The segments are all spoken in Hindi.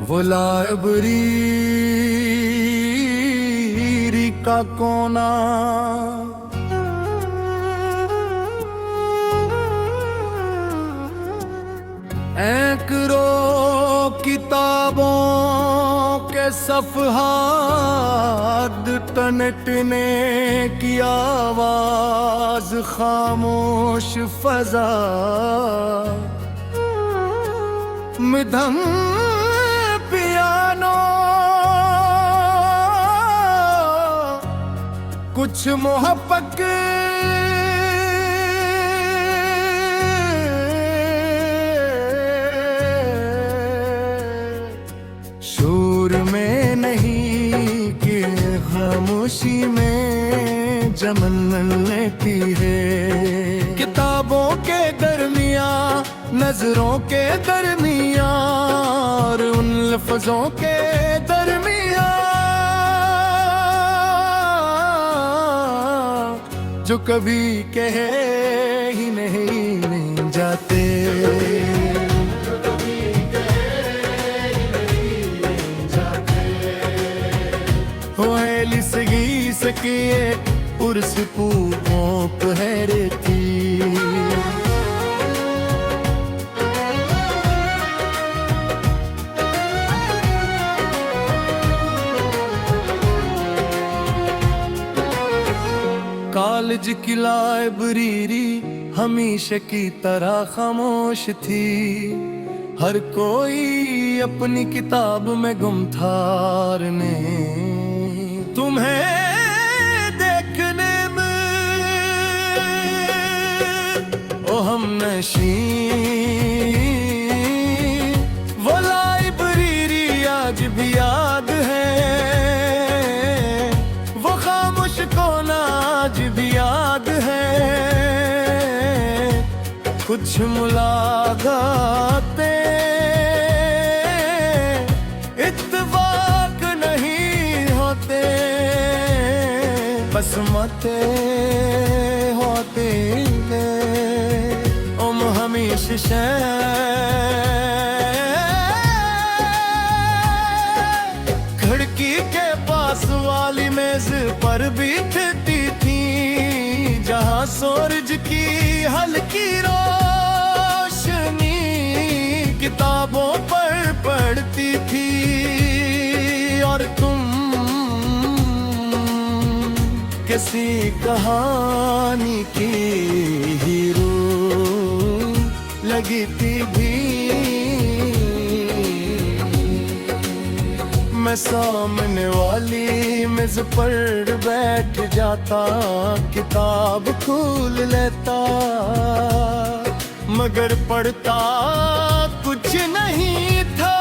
वो लाइब्रेरी का कोना एकरो किताबों के सफ़हात टनटने की आवाज खामोश फजा मृदंग पियानो कुछ मोहब्बत शोर में नहीं कि खामोशी में जमन लेती है। किताबों के दरमिया नजरों के दरमिया और उन लफ्जों के दरमिया जो कभी कहे ही नहीं जाते। लिसगी सकिए उर्स पूपों पहरती कॉलेज की लाइब्रेरी हमेशा की तरह खामोश थी। हर कोई अपनी किताब में गुम था। तुम्हें देखने में ओ हम नशी वो लाइब्रेरी आज भी याद है। वो खामोश कोना आज भी याद है। कुछ मुलाकातें बसमते होते उम हमेशा खिड़की के पास वाली मेज पर बैठती थी जहां सूरज की हल्की रोशनी किताबों पर पड़ती थी। और तुम किसी कहानी की हीरो लगती भी। मैं सामने वाली मेज पर बैठ जाता किताब खोल लेता मगर पढ़ता कुछ नहीं था।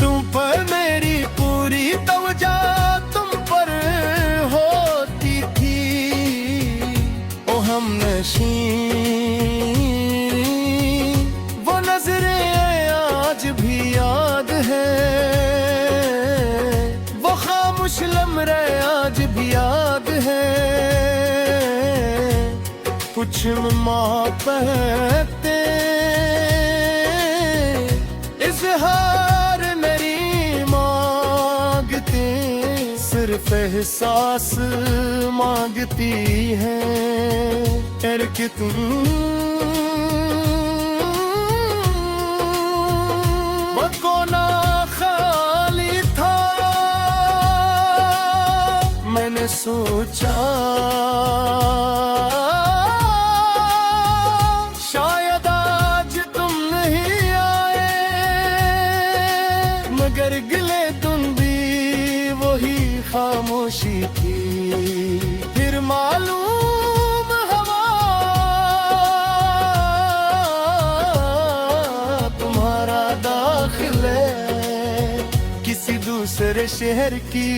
तुम पर मेरी पूरी तवज्जो वो नजरें आज भी याद है। वो खामोश लम्हे आज भी याद है। कुछ मोहब्बतें इज़हार मेरी मांगती सिर्फ एहसास मांगती है। कि तुम वो कोना खाली था। मैंने सोचा शायद आज तुम नहीं आए मगर गिले तुम भी वही खामोशी थी। फिर मालूम दूसरे शहर की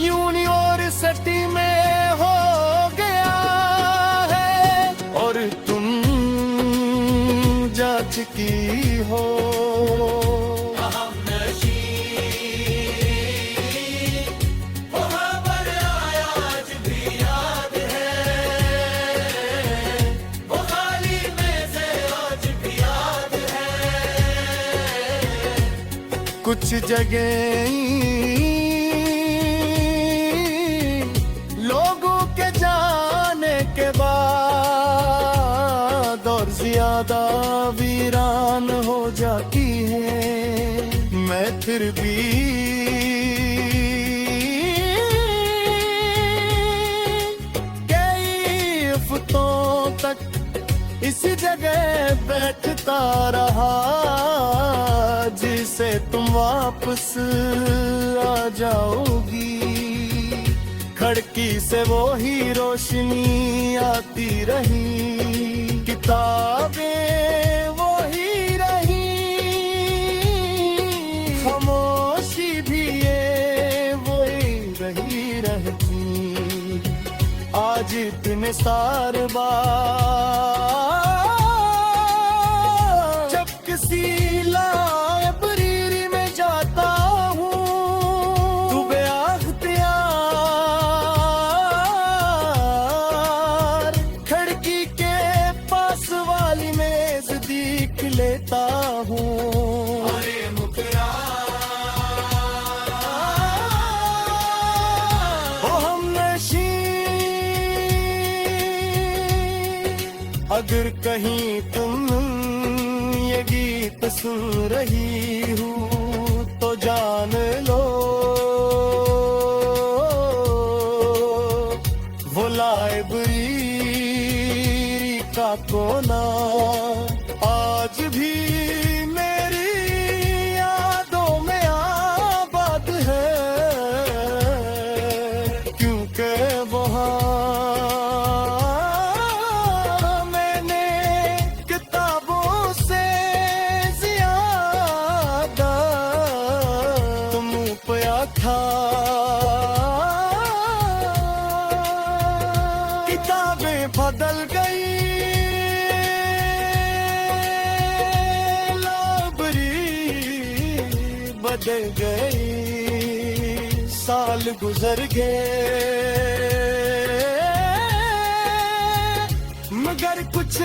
यूनिवर्सिटी में हो गया है और तुम जा चुकी हो। से कुछ जगह लोगों के जाने के बाद और ज्यादा वीरान हो जाती है। मैं फिर भी कई हफ्तों तक इसी जगह बैठता रहा, जिसे तुम वापस आ जाओगी। खिड़की से वो ही रोशनी आती रही, किताबें वो ही रही, खामोशी भी ये वही रही रहती। आज इतने सारे बार जब किसी लाइब्रेरी में जाता हूँ, तू बेअख्तियार खिड़की के पास वाली मेज देख लेता हूँ। अरे मुकरा अगर कहीं तुम ये गीत सुन रही हो तो जान लो, वो लाइब्रेरी का कोना आज भी मेरी यादों में आबाद है, क्योंकि वहाँ किताबें बदल गई, लाइब्रेरी बदल गई, साल गुजर गए मगर कुछ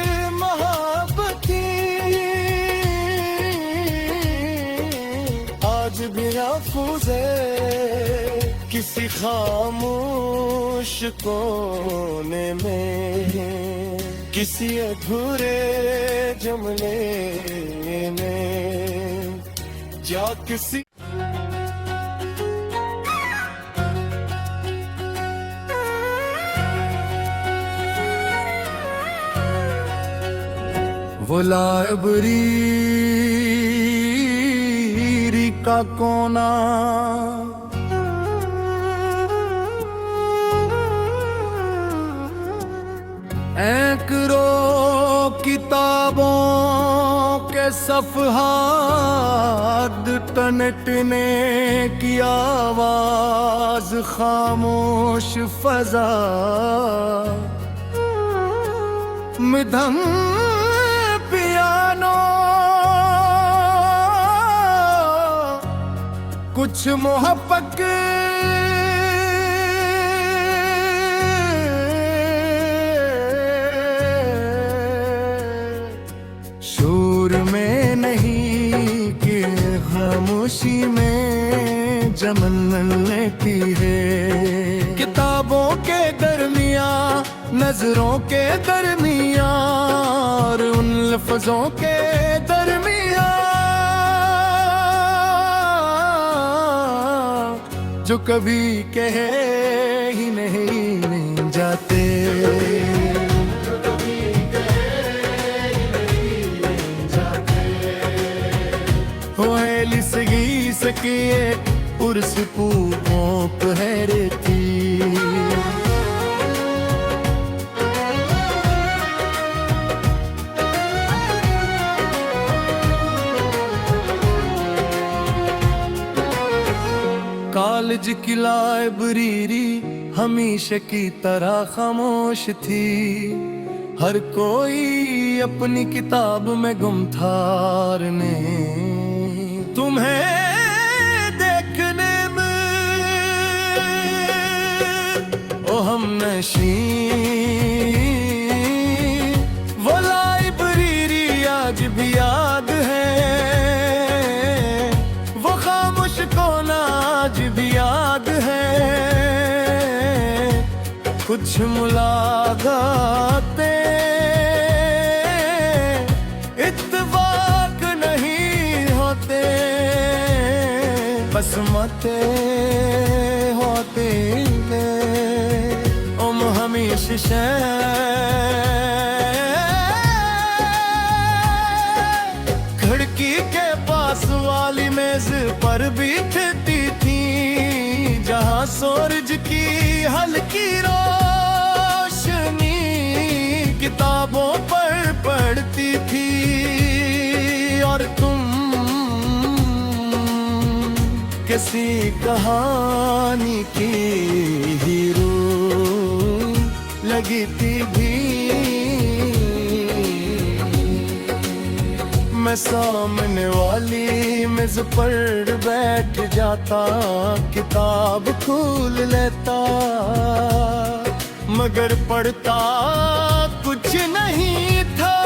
मोहब्बतें आज भी महफूज है किसी खामोश कोने में, किसी अधूरे जुमले में, या किसी वो लाइब्रेरी का कोना एकरो किताबों के सफ़हात टनटने की आवाज, खामोश फजा मृदंग पियानो, कुछ मोहब्बत शोर में नहीं कि खामोशी में जमन लेती है। किताबों के दरमियाँ, नजरों के दरमियाँ और उन लफ्जों के दरमियाँ जो कभी कहे ही नहीं जाते। लिसगी सकिए उर्स पूपों पहरती, कॉलेज की लाइब्रेरी हमेशा की तरह खामोश थी, हर कोई अपनी किताब में गुम था। तुम्हें देखने में ओ हमनशी, वो लाइब्रेरी आज भी याद है, वो कुछ मुलाकातें इत्तेफाक नहीं होते, बसमते होते हम हमेशा खिड़की के पास वाली मेज पर बैठती थी, जहां सूरज की हल्की रोशनी किताबों पर पढ़ती थी। और तुम किसी कहानी की हीरो लगती भी। मैं सामने वाली मेज पर बैठ जाता, किताब खोल लेता, मगर पढ़ता कुछ नहीं था।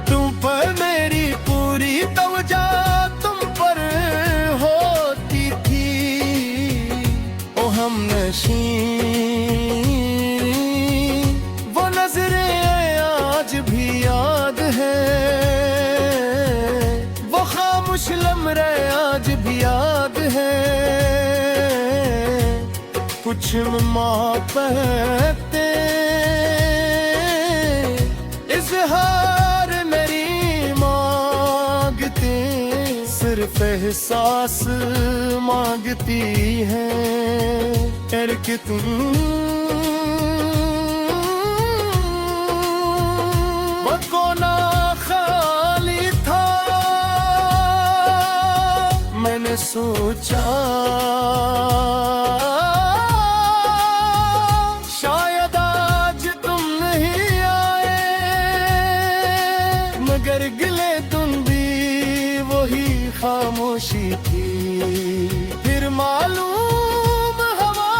तुम पर मेरी पूरी तवज्जो तुम पर होती थी। ओ हमनशी वो नजरें आज भी याद है, वो खामोश लम्हे आज भी याद है। कुछ मोहब्बतें इज़हार मेरी मांगते, सिर्फ एहसास मांगती है। कि तुम कोना खाली था, मैंने सोचा शायद आज तुम नहीं आए, मगर गिले तुम भी वही खामोशी थी। फिर मालूम हवा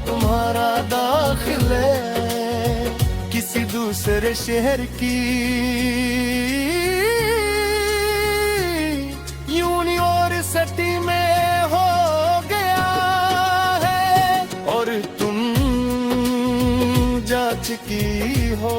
तुम्हारा दाखिले किसी दूसरे शहर की यूनिवर्सिटी में हो गया है, और तुम जा चुकी हो।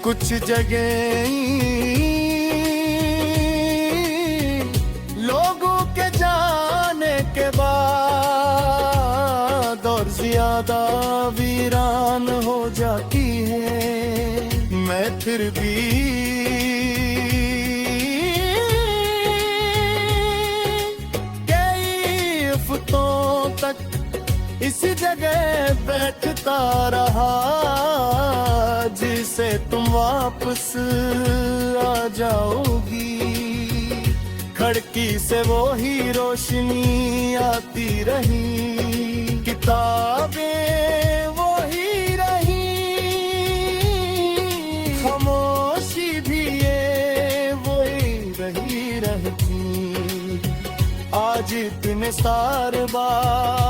कुछ जगह लोगों के जाने के बाद और ज्यादा वीरान हो जाती है, मैं फिर भी कई हफ्तों तक इसी जगह बैठता रहा, जिसे तुम वापस आ जाओगी। खिड़की से वो ही रोशनी आती रही, किताबें वो ही रही, खामोशी भी ये वही रही रहती। आज इतने सारे बार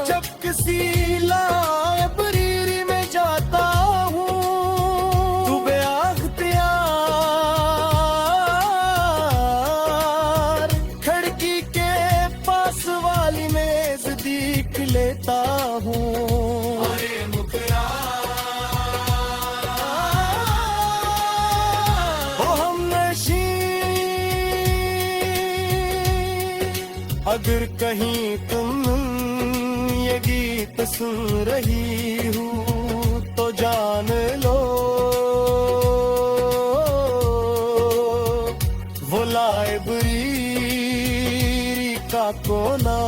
जब किसी लाइब्रेरी में जाता हूँ, तू बेअख्तियार खिड़की के पास वाली मेज देख लेता हूँ। अगर कहीं तुम ये गीत सुन रही हो तो जान लो, वो लाइब्रेरी का कोना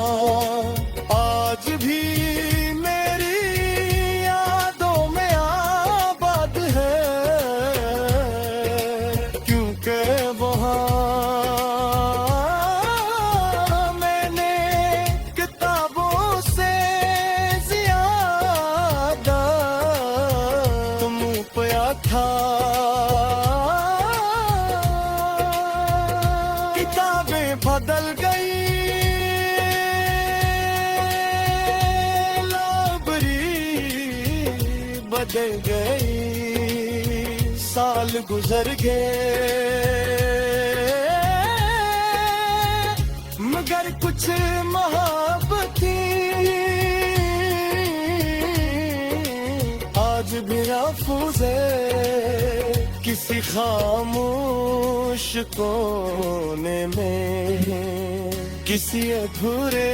आज भी मेरी यादों में आबाद है, क्योंकि वहाँ था। बदल गई, साल गुजर गए, मगर कुछ मोहब्बतें आज भी महफूज है किसी खामोश कोने में, किसी अधूरे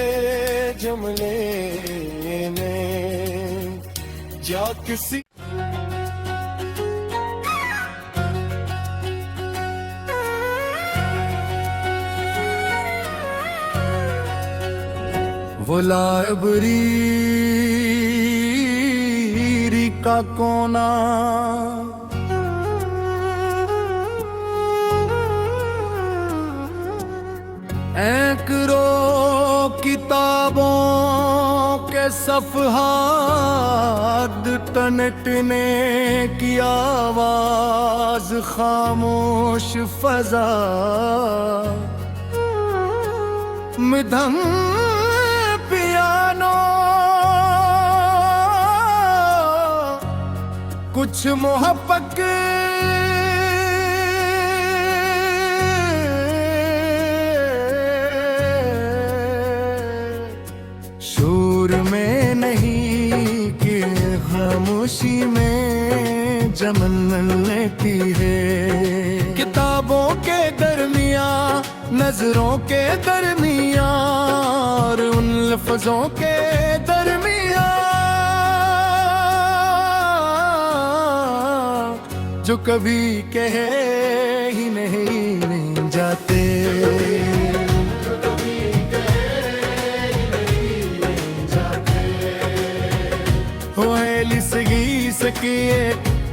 जुमले में, या किसी वो लाइब्रेरी का कोना, एकरो किताबों के सफ़हात टनटने की आवाज, खामोश फजा मृदंग पियानो, कुछ मोहब्बत शोर में नहीं कि खामोशी में जमन लेती है, किताबों के दरमिया नजरों के दरमिया और उन लफ्जों के दरमिया जो कभी कहे ही नहीं जाते, लिसगी सकिए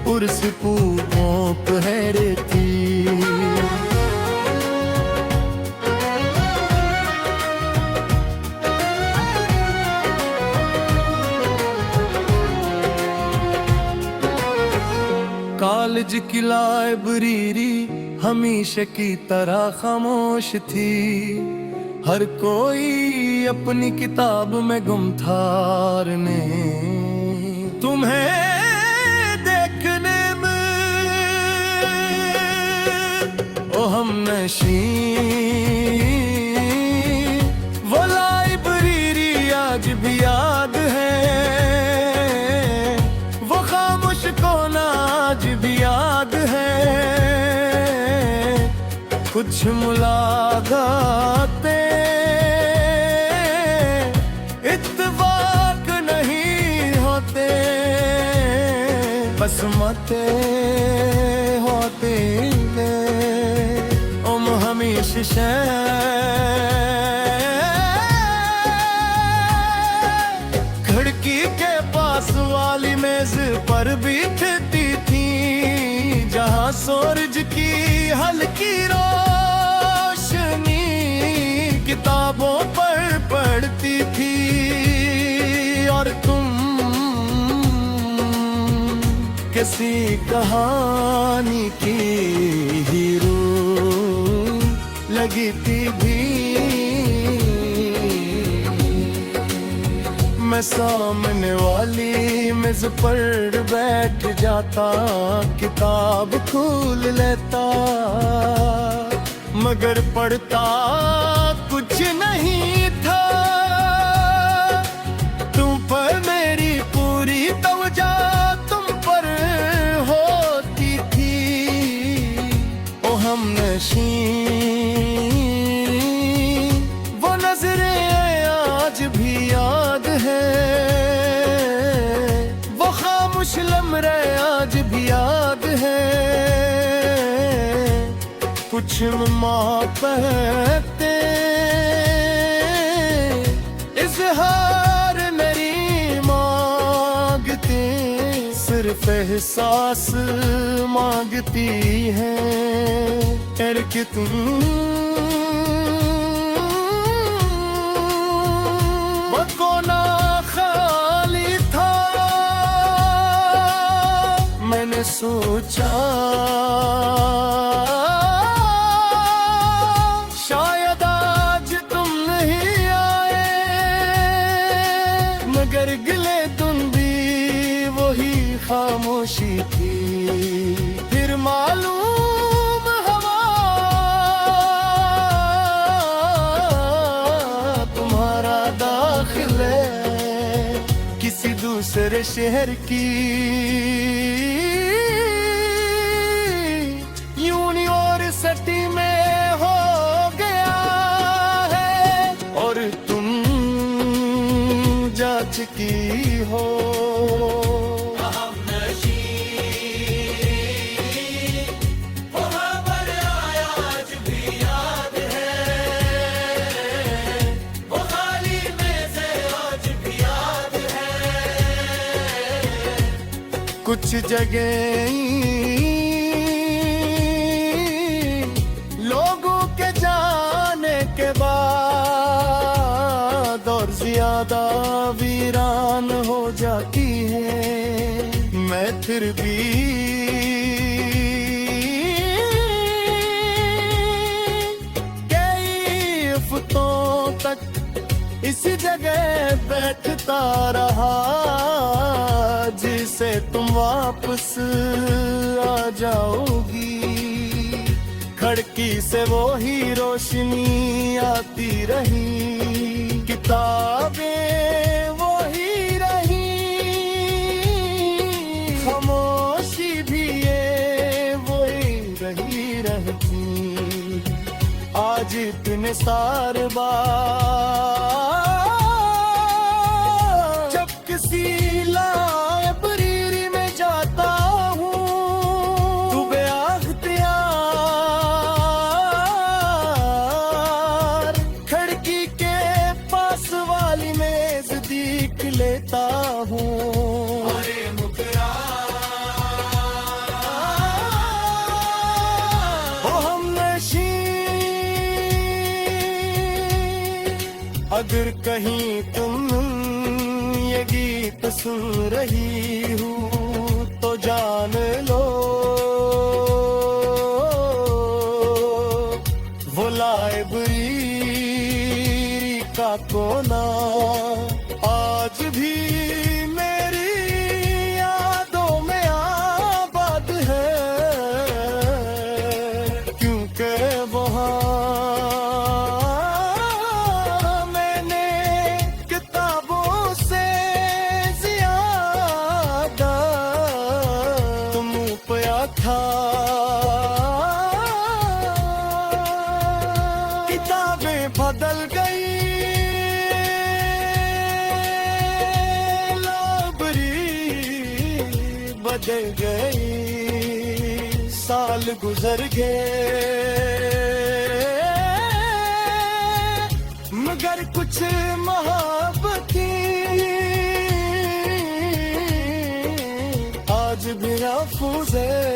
उर्स पूपों पहरती, कॉलेज की लाइब्रेरी हमेशा की तरह खामोश थी, हर कोई अपनी किताब में गुम था, तुम्हें देखने में ओ हमनशी, वो लाइब्रेरी आज भी याद है, वो खामोश कोना आज भी याद है, कुछ मुलाकातें बसमते होती है उम हमेशा खिड़की के पास वाली मेज पर बैठती थी, जहां सूरज की हल्की रोशनी किताबों पर पड़ती थी, और तुम किसी कहानी की हीरो लगती भी, मैं सामने वाली मेज पर बैठ जाता, किताब खोल लेता, मगर पढ़ता कुछ नहीं था, तुम पर मेरी पूरी तवज्जो हमनशी, वो नजरें आज भी याद है, वो खामोश लम्हे आज भी याद है, कुछ मोहब्बतें इज़हार मेरी मांगती, सिर्फ एहसास मांगती है, कि तुम वो कोना खाली था, मैंने सोचा शायद आज तुम नहीं आए, मगर गिले तुम भी वही खामोशी थी। फिर मालूम हवा तुम्हारा दाखिले किसी दूसरे शहर की यूनिवर्सिटी में हो गया है और तुम जा चुकी हो। कुछ जगह लोगों के जाने के बाद और ज्यादा वीरान हो जाती है। मैं फिर भी कई हफ्तों तक इसी जगह बैठता रहा जिसे तुम वापस आ जाओगी। खिड़की से वो ही रोशनी आती रही, किताबें वो ही रही, खामोशी भी ये वो ही रही रहती। आज इतने सारे बार लाइब्रेरी में जाता हूँ तू बेअख्तियार खिड़की के पास वाली मेज देख लेता हूँ। अरे मुकरा ओ हमनशी अगर कहीं तुम ये गीत सुन रही हूँ तो जान लो वो लाइब्रेरी का कोना आज भी मेरी यादों में आबाद है, क्योंकि वहाँ किताबें बदल गई, लाइब्रेरी बदल गई, साल गुजर गए मगर कुछ मोहब्बतें आज भी महफूज है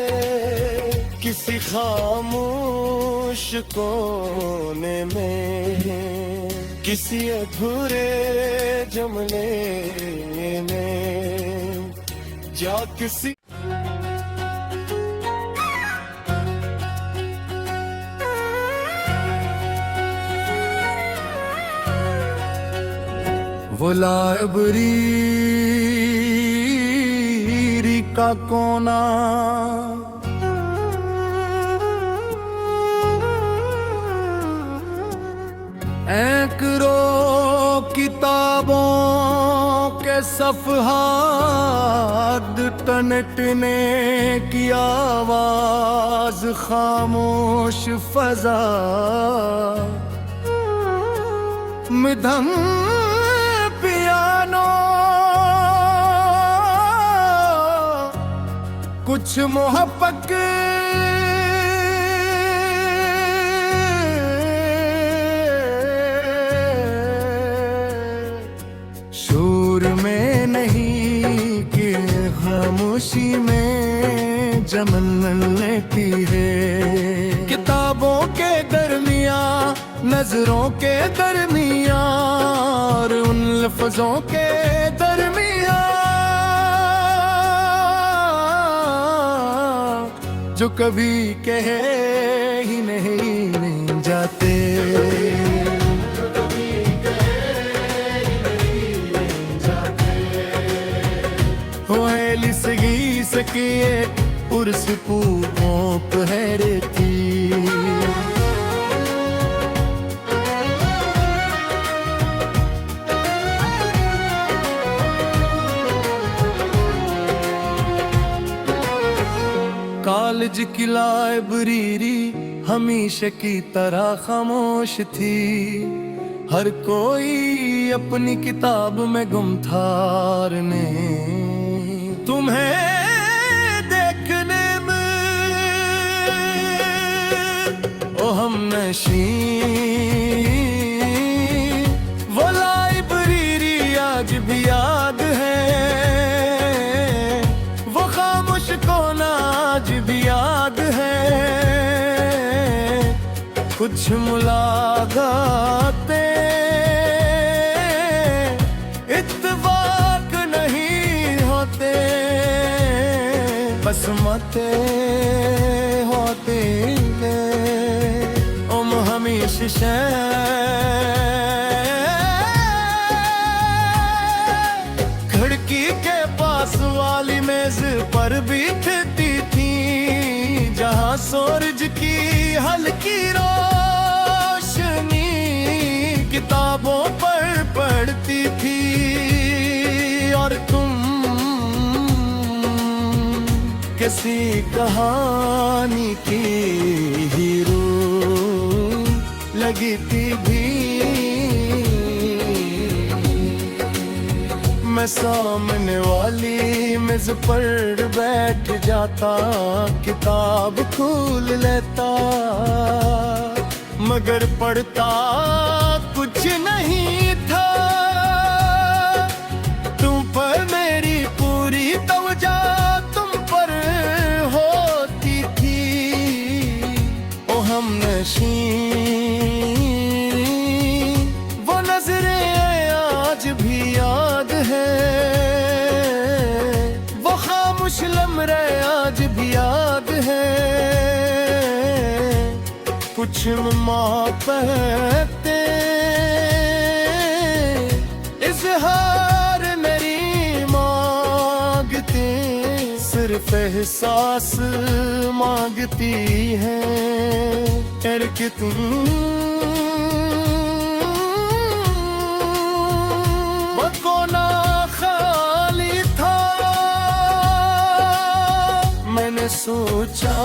किसी खामोश कोने में, किसी अधूरे जुमले में जा किसी वो लाइब्रेरी का कोना एकरो किताबों के सफ़हात टनटने की आवाज खामोश फजा मधम पियानो कुछ मोहब्बत शोर में नहीं कि खामोशी में जमन लेती है। किताबों के दरमिया नजरों के दरमिया और उन लफ्जों के दरमिया जो कभी कहे ही नहीं जाते। हो है लिसगी सकिए उर्स पूपों पहरे थी। कॉलेज की लाइब्रेरी हमेशा की तरह खामोश थी। हर कोई अपनी किताब में गुम था। तुम्हें देखने में ओ हमनशी वो लाइब्रेरी आज भी याद है। वो खामोश कोना आज भी याद है। कुछ मुलाकातें इत्तेफाक नहीं होते, बसमते होते हम हमेशा खिड़की के पास वाली मेज पर बैठती थी, जहां सूरज की हल्की रोशनी किताबों पर पड़ती थी। और तुम किसी कहानी की हीरो लगती भी। मैं सामने वाली मेज पर बैठ जाता, किताब खोल लेता, मगर पढ़ता कुछ नहीं था। तुम पर मेरी पूरी तवज्जो तुम पर होती थी। ओ हमनशी वो नजरें आज भी याद है। वो खामोश लम्हे आज भी याद है। कुछ मोहब्बतें इज़हार मेरी मांगते, सिर्फ एहसास मांगती है। कि तुम वो कोना खाली था। मैंने सोचा